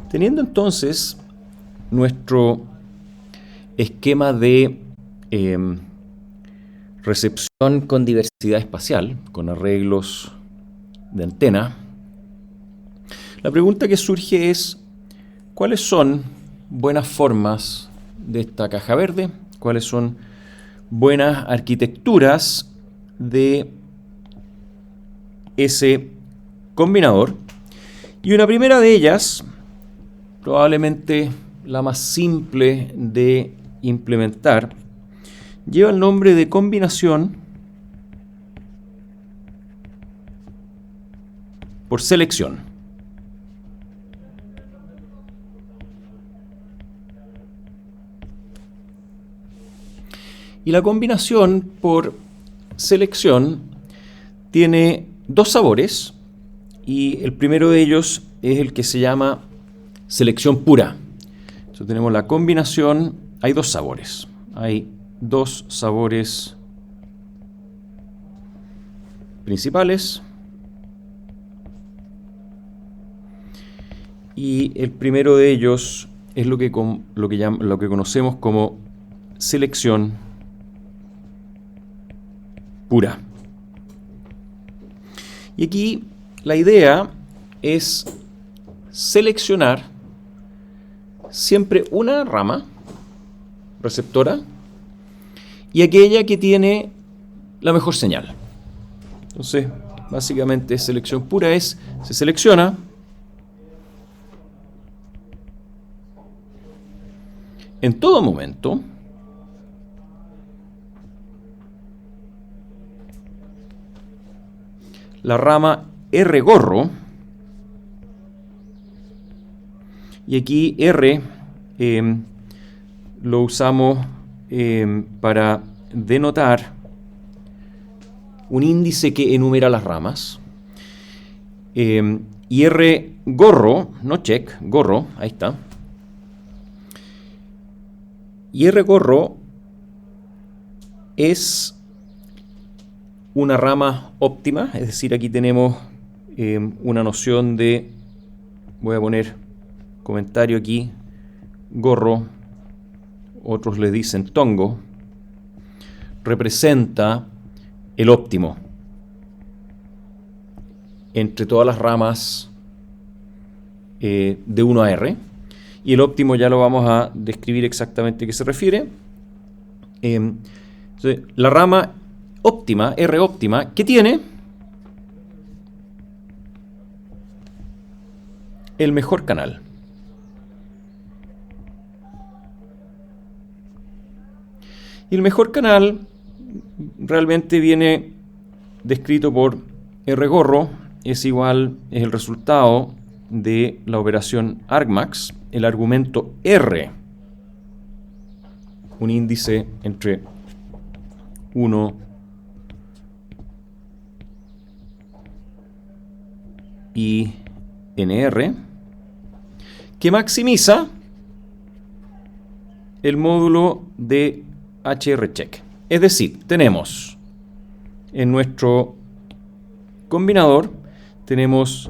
Teniendo entonces nuestro esquema de recepción con diversidad espacial, con arreglos de antena, la pregunta que surge es: ¿cuáles son buenas formas de esta caja verde? ¿Cuáles son buenas arquitecturas de ese combinador? Y una primera de ellas, probablemente la más simple de implementar, lleva el nombre de combinación por selección. Y la combinación por selección tiene dos sabores, y el primero de ellos es el que se llama selección pura. Entonces tenemos la combinación, hay dos sabores. Hay dos sabores principales. Y el primero de ellos es lo que conocemos como selección pura. Y aquí la idea es seleccionar siempre una rama receptora y aquella que tiene la mejor señal. Entonces, básicamente selección pura es: se selecciona en todo momento la rama R gorro, y aquí R lo usamos para denotar un índice que enumera las ramas. Y R gorro, no check, gorro, ahí está. Y R gorro es una rama óptima, es decir, aquí tenemos una noción de, voy a poner comentario aquí, gorro, otros le dicen tongo, representa el óptimo entre todas las ramas de 1 a R. Y el óptimo ya lo vamos a describir exactamente a qué se refiere. Entonces, la rama óptima, R óptima, ¿qué tiene? El mejor canal. Y el mejor canal realmente viene descrito por R gorro, es el resultado de la operación argmax, el argumento R, un índice entre 1 y NR, que maximiza el módulo de HRcheck. Es decir, tenemos en nuestro combinador, tenemos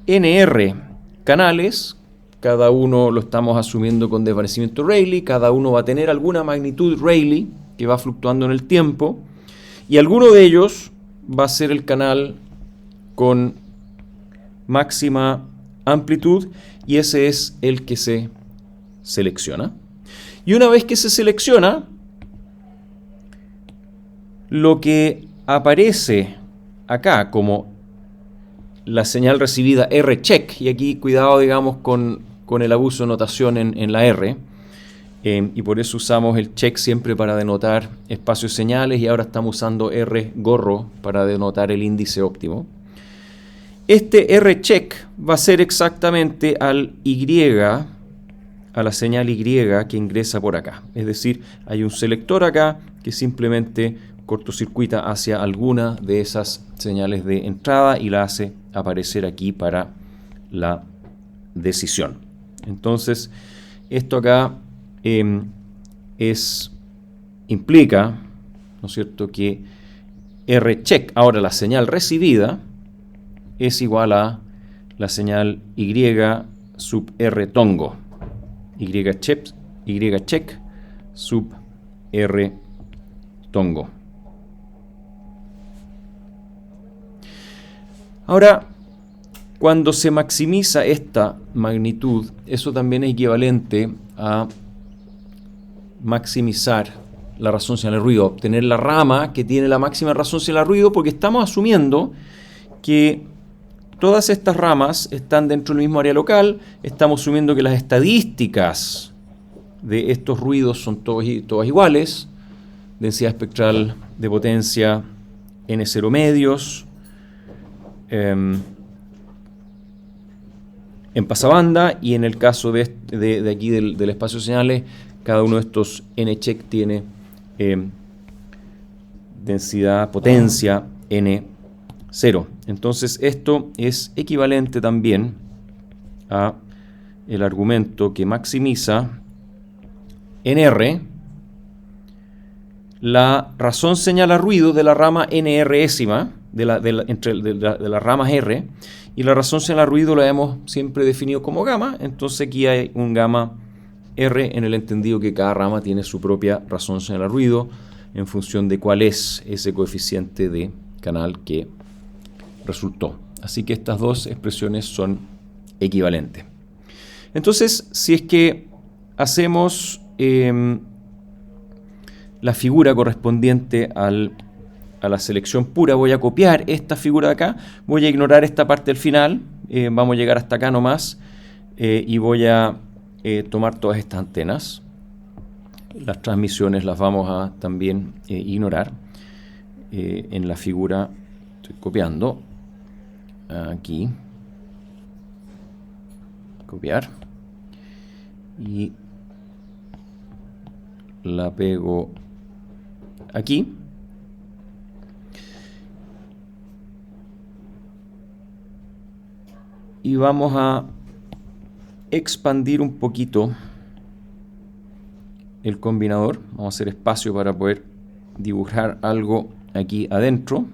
NR canales, cada uno lo estamos asumiendo con desvanecimiento Rayleigh, cada uno va a tener alguna magnitud Rayleigh que va fluctuando en el tiempo, y alguno de ellos va a ser el canal con máxima amplitud, y ese es el que se selecciona. Y una vez que se selecciona, lo que aparece acá como la señal recibida R-check, y aquí cuidado, digamos, con el abuso de notación en la R, y por eso usamos el check siempre para denotar espacios señales, y ahora estamos usando R gorro para denotar el índice óptimo. Este R-check va a ser exactamente al Y, a la señal Y que ingresa por acá. Es decir, hay un selector acá que simplemente cortocircuita hacia alguna de esas señales de entrada y la hace aparecer aquí para la decisión. Entonces, esto acá implica, ¿no es cierto?, que R-check, ahora la señal recibida, es igual a la señal Y sub R tongo. Y check sub R tongo. Ahora, cuando se maximiza esta magnitud, eso también es equivalente a maximizar la razón señal de ruido, obtener la rama que tiene la máxima razón señal de ruido, porque estamos asumiendo que todas estas ramas están dentro del mismo área local, estamos asumiendo que las estadísticas de estos ruidos son todas iguales, densidad espectral de potencia N0 medios, en pasabanda, y en el caso de aquí del espacio de señales, cada uno de estos N-check tiene densidad, potencia N0. Entonces esto es equivalente también a el argumento que maximiza en R la razón señal a ruido de la rama NRésima, de las ramas R, y la razón señal a ruido la hemos siempre definido como gamma. Entonces aquí hay un gamma R en el entendido que cada rama tiene su propia razón señal a ruido en función de cuál es ese coeficiente de canal que resultó. Así que estas dos expresiones son equivalentes. Entonces, si es que hacemos la figura correspondiente a la selección pura, voy a copiar esta figura de acá, voy a ignorar esta parte del final, vamos a llegar hasta acá nomás, y voy a tomar todas estas antenas. Las transmisiones las vamos a también ignorar. En la figura estoy copiando aquí, copiar, y la pego aquí. Y vamos a expandir un poquito el combinador. Vamos a hacer espacio para poder dibujar algo aquí adentro.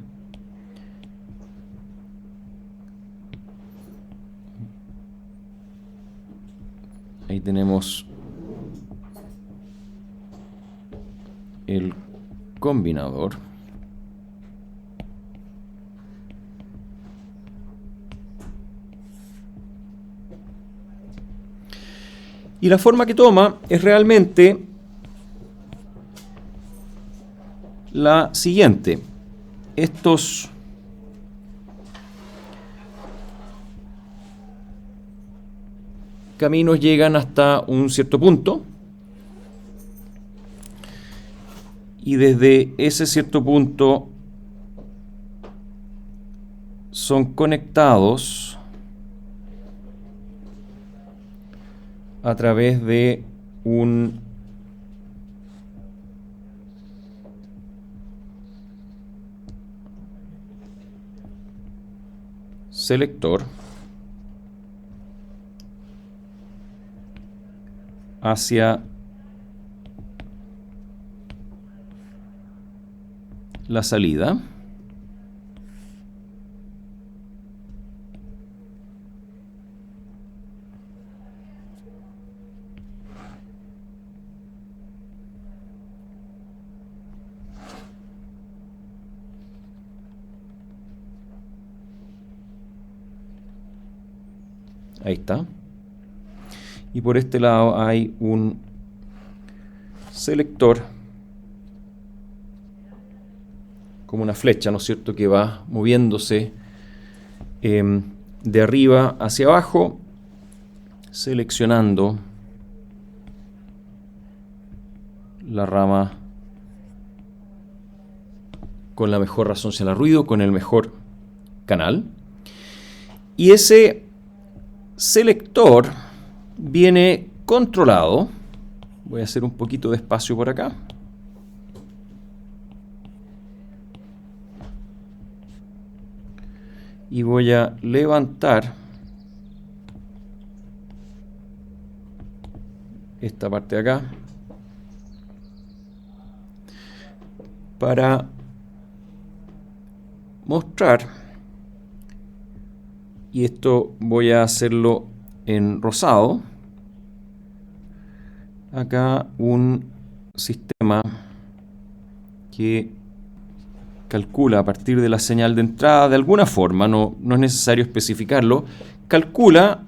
Ahí tenemos el combinador. Y la forma que toma es realmente la siguiente. Estos caminos llegan hasta un cierto punto, y desde ese cierto punto son conectados a través de un selector hacia la salida. Ahí está. Y por este lado hay un selector como una flecha, ¿no es cierto?, que va moviéndose de arriba hacia abajo, seleccionando la rama con la mejor razón señal a ruido, con el mejor canal. Y ese selector viene controlado. Voy a hacer un poquito de espacio por acá. Y voy a levantar esta parte de acá para mostrar y esto voy a hacerlo en rosado. Acá un sistema que calcula a partir de la señal de entrada, de alguna forma, no es necesario especificarlo, calcula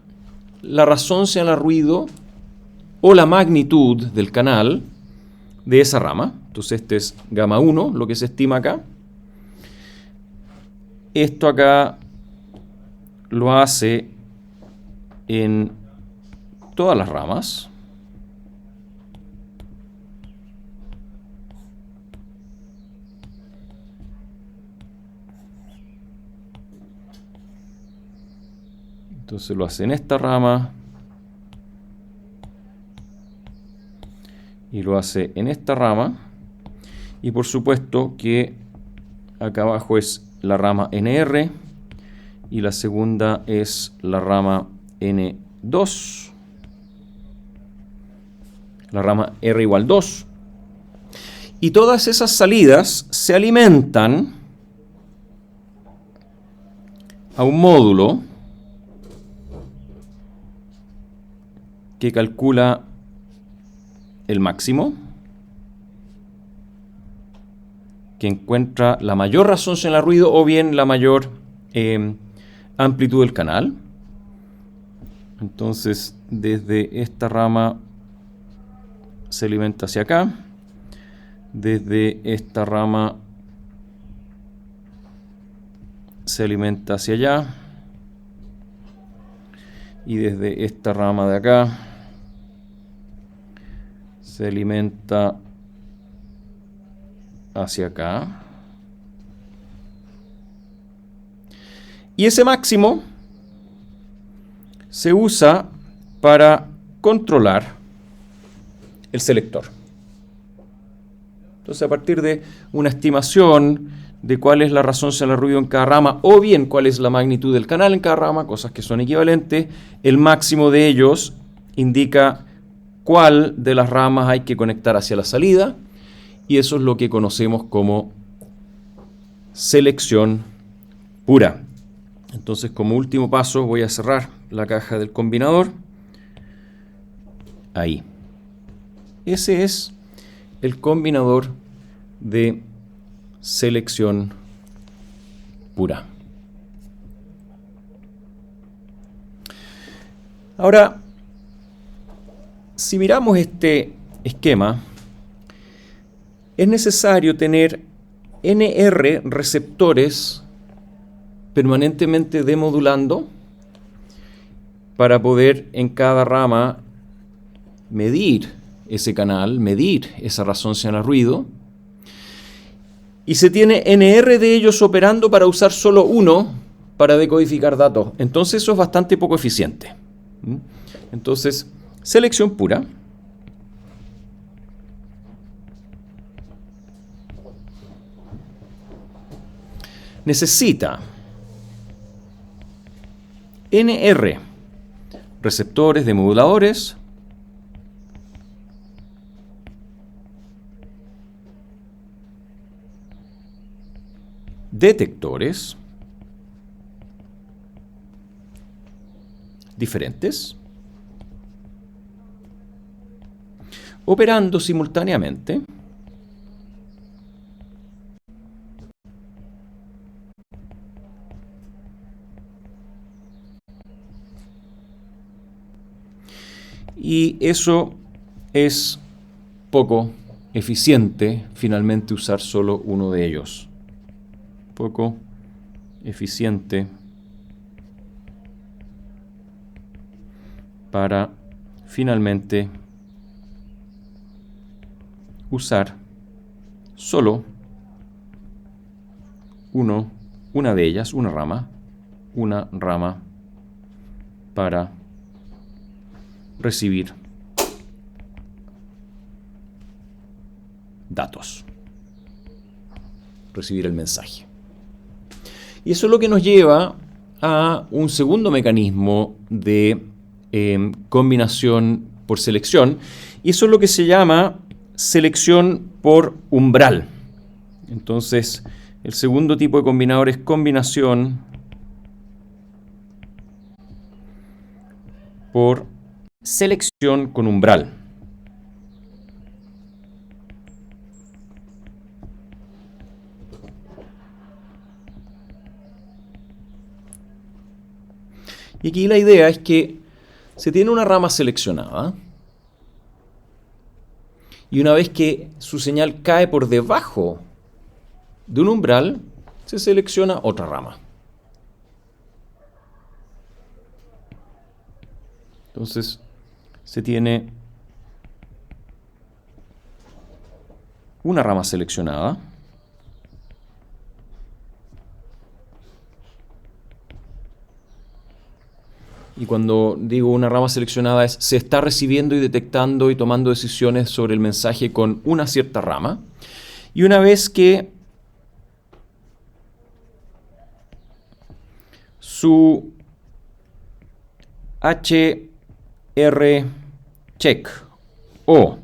la razoncia al ruido o la magnitud del canal de esa rama. Entonces este es gamma 1, lo que se estima acá. Esto acá lo hace en todas las ramas. Entonces lo hace en esta rama y lo hace en esta rama. Y por supuesto que acá abajo es la rama NR y la segunda es la rama N2. La rama R igual 2. Y todas esas salidas se alimentan a un módulo que calcula el máximo, que encuentra la mayor resonancia en el ruido o bien la mayor amplitud del canal. Entonces, desde esta rama se alimenta hacia acá, desde esta rama se alimenta hacia allá, y desde esta rama de acá se alimenta hacia acá. Y ese máximo se usa para controlar el selector. Entonces, a partir de una estimación de cuál es la resonancia del ruido en cada rama, o bien cuál es la magnitud del canal en cada rama, cosas que son equivalentes, el máximo de ellos indica cuál de las ramas hay que conectar hacia la salida, y eso es lo que conocemos como selección pura. Entonces, como último paso, voy a cerrar la caja del combinador. Ahí. Ese es el combinador de selección pura. Ahora, si miramos este esquema, es necesario tener NR receptores permanentemente demodulando para poder en cada rama medir ese canal, medir esa resonancia al ruido. Y se tiene NR de ellos operando para usar solo uno para decodificar datos. Entonces eso es bastante poco eficiente. Entonces, selección pura. Necesita NR, receptores de moduladores, detectores diferentes, operando simultáneamente, y eso es poco eficiente finalmente usar solo uno de ellos. Poco eficiente para finalmente usar solo una de ellas, una rama para recibir datos, recibir el mensaje. Y eso es lo que nos lleva a un segundo mecanismo de combinación por selección, y eso es lo que se llama selección por umbral. Entonces, el segundo tipo de combinador es combinación por selección con umbral. Y aquí la idea es que se tiene una rama seleccionada y una vez que su señal cae por debajo de un umbral, se selecciona otra rama. Entonces, se tiene una rama seleccionada. Y cuando digo una rama seleccionada es se está recibiendo y detectando y tomando decisiones sobre el mensaje con una cierta rama. Y una vez que su HR check o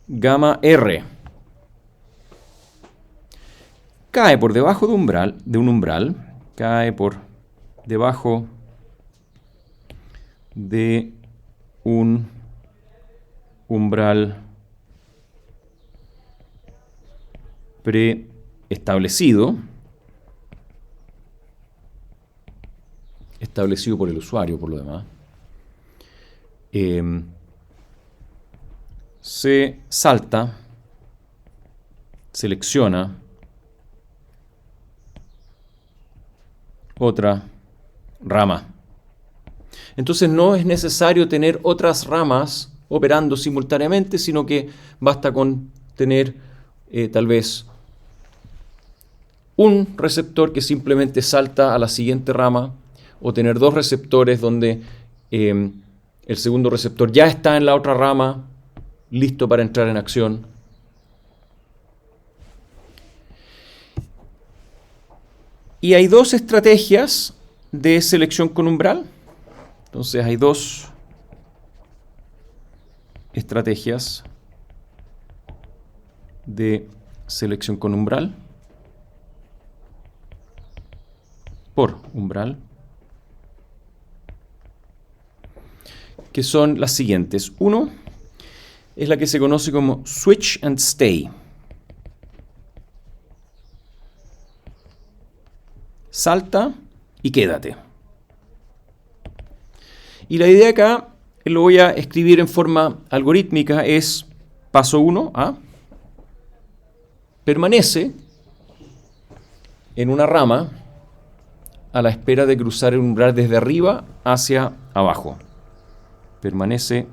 gamma R cae por debajo de un umbral, cae por debajo de un umbral preestablecido, establecido por el usuario por lo demás, se salta, selecciona otra rama. Entonces no es necesario tener otras ramas operando simultáneamente, sino que basta con tener tal vez un receptor que simplemente salta a la siguiente rama, o tener dos receptores donde el segundo receptor ya está en la otra rama, listo para entrar en acción. Y hay dos estrategias de selección con umbral. Entonces hay dos estrategias de selección con umbral por umbral, que son las siguientes. Uno es la que se conoce como switch and stay. Salta y quédate. Y la idea acá, lo voy a escribir en forma algorítmica, es paso 1, permanece en una rama a la espera de cruzar el umbral desde arriba hacia abajo. Permanece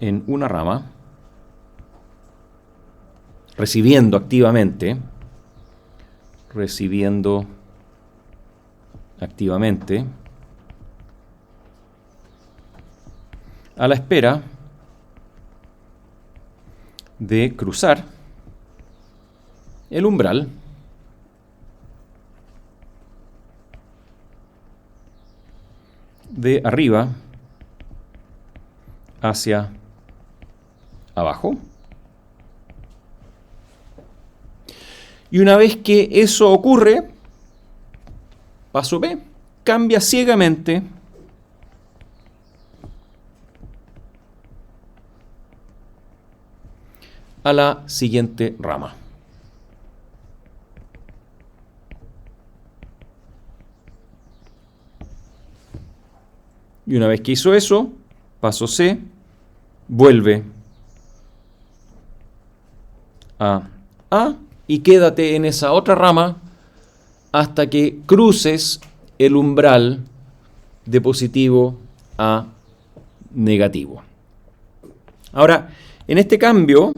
en una rama, recibiendo activamente a la espera de cruzar el umbral de arriba hacia abajo. Y una vez que eso ocurre, paso B, cambia ciegamente a la siguiente rama. Y una vez que hizo eso, paso C, vuelve a A y quédate en esa otra rama hasta que cruces el umbral de positivo a negativo. Ahora, en este cambio,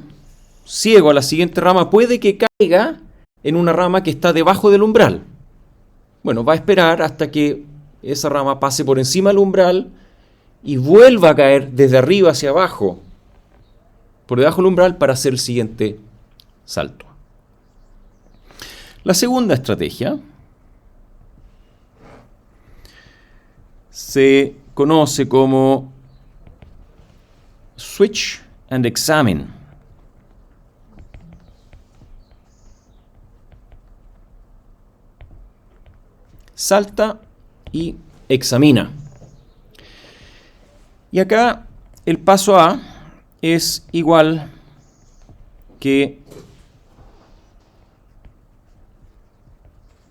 ciego a la siguiente rama puede que caiga en una rama que está debajo del umbral. Bueno, va a esperar hasta que esa rama pase por encima del umbral y vuelva a caer desde arriba hacia abajo, por debajo del umbral, para hacer el siguiente salto. La segunda estrategia se conoce como switch and examine. Salta y examina. Y acá el paso A es igual que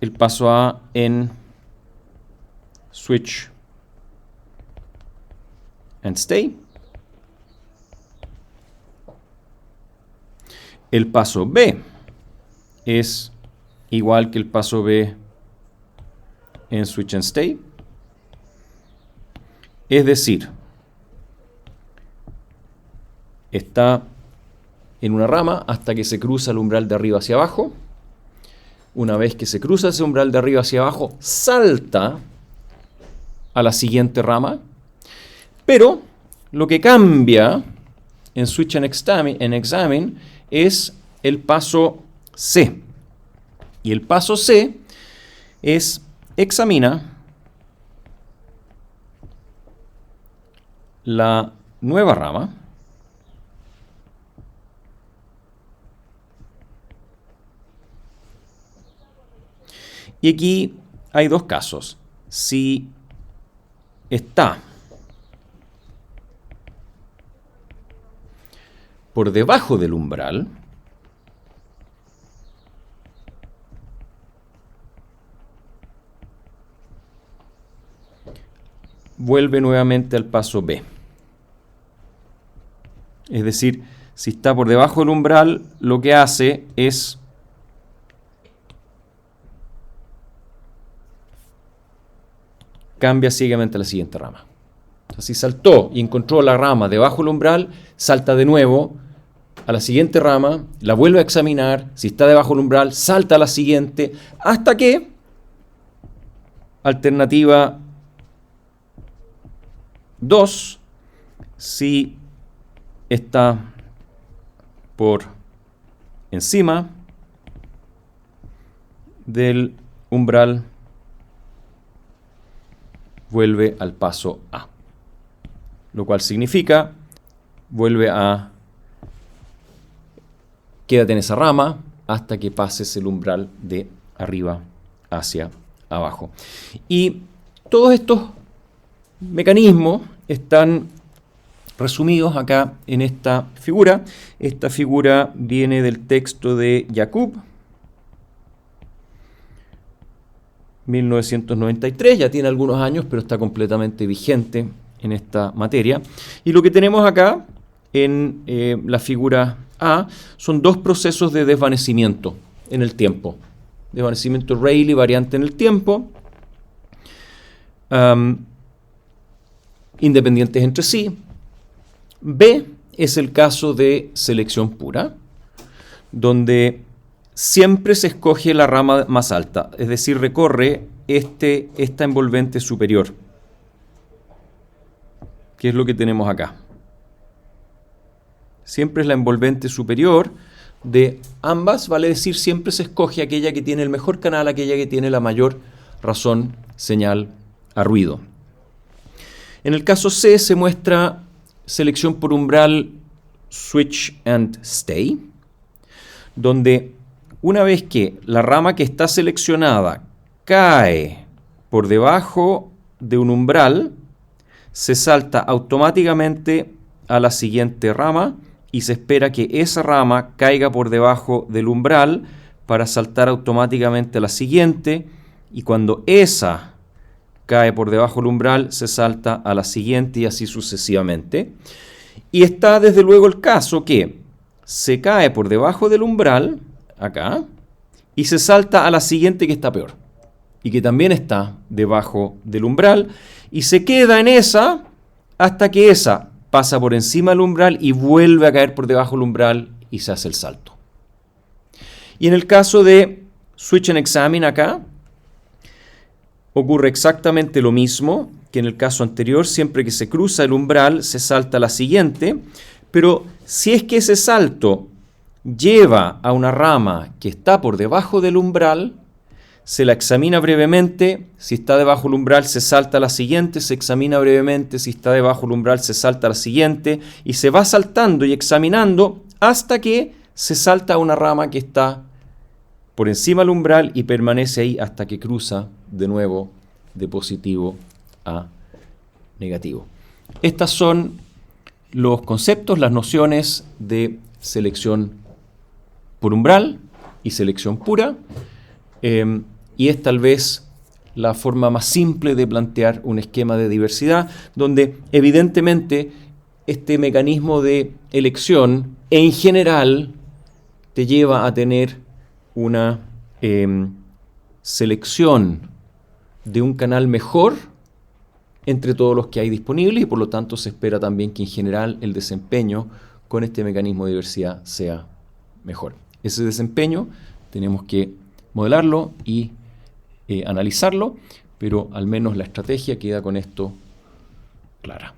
el paso A en switch and stay. El paso B es igual que el paso B en switch and stay. Es decir, está en una rama hasta que se cruza el umbral de arriba hacia abajo. Una vez que se cruza ese umbral de arriba hacia abajo, salta a la siguiente rama. Pero lo que cambia en switch and examine es el paso C. Y el paso C es examina la nueva rama y aquí hay dos casos. Si está por debajo del umbral, vuelve nuevamente al paso B. Es decir, si está por debajo del umbral, lo que hace es cambia ciegamente a la siguiente rama. Entonces, si saltó y encontró la rama debajo del umbral, salta de nuevo a la siguiente rama, la vuelve a examinar. Si está debajo del umbral, salta a la siguiente, hasta que, alternativa 2, si está por encima del umbral, vuelve al paso A. Lo cual significa, quédate en esa rama hasta que pases el umbral de arriba hacia abajo. Y todos estos mecanismos están resumidos acá en esta figura. Esta figura viene del texto de Jakub, 1993, ya tiene algunos años, pero está completamente vigente en esta materia. Y lo que tenemos acá en la figura A son dos procesos de desvanecimiento en el tiempo. Desvanecimiento Rayleigh variante en el tiempo, independientes entre sí. B es el caso de selección pura, donde siempre se escoge la rama más alta, es decir, recorre esta envolvente superior, que es lo que tenemos acá. Siempre es la envolvente superior de ambas, vale decir, siempre se escoge aquella que tiene el mejor canal, aquella que tiene la mayor razón señal a ruido. En el caso C se muestra selección por umbral switch and stay, donde una vez que la rama que está seleccionada cae por debajo de un umbral, se salta automáticamente a la siguiente rama y se espera que esa rama caiga por debajo del umbral para saltar automáticamente a la siguiente, y cuando esa cae por debajo del umbral, se salta a la siguiente y así sucesivamente. Y está desde luego el caso que se cae por debajo del umbral, acá, y se salta a la siguiente que está peor, y que también está debajo del umbral, y se queda en esa hasta que esa pasa por encima del umbral y vuelve a caer por debajo del umbral y se hace el salto. Y en el caso de switch and examine acá, ocurre exactamente lo mismo que en el caso anterior. Siempre que se cruza el umbral se salta a la siguiente, pero si es que ese salto lleva a una rama que está por debajo del umbral, se la examina brevemente. Si está debajo del umbral se salta a la siguiente, se examina brevemente. Si está debajo del umbral se salta a la siguiente, y se va saltando y examinando hasta que se salta a una rama que está por encima del umbral y permanece ahí hasta que cruza de nuevo de positivo a negativo. Estas son los conceptos, las nociones de selección por umbral y selección pura, y es tal vez la forma más simple de plantear un esquema de diversidad, donde evidentemente este mecanismo de elección en general te lleva a tener una selección de un canal mejor entre todos los que hay disponibles, y por lo tanto se espera también que en general el desempeño con este mecanismo de diversidad sea mejor. Ese desempeño tenemos que modelarlo y analizarlo, pero al menos la estrategia queda con esto clara.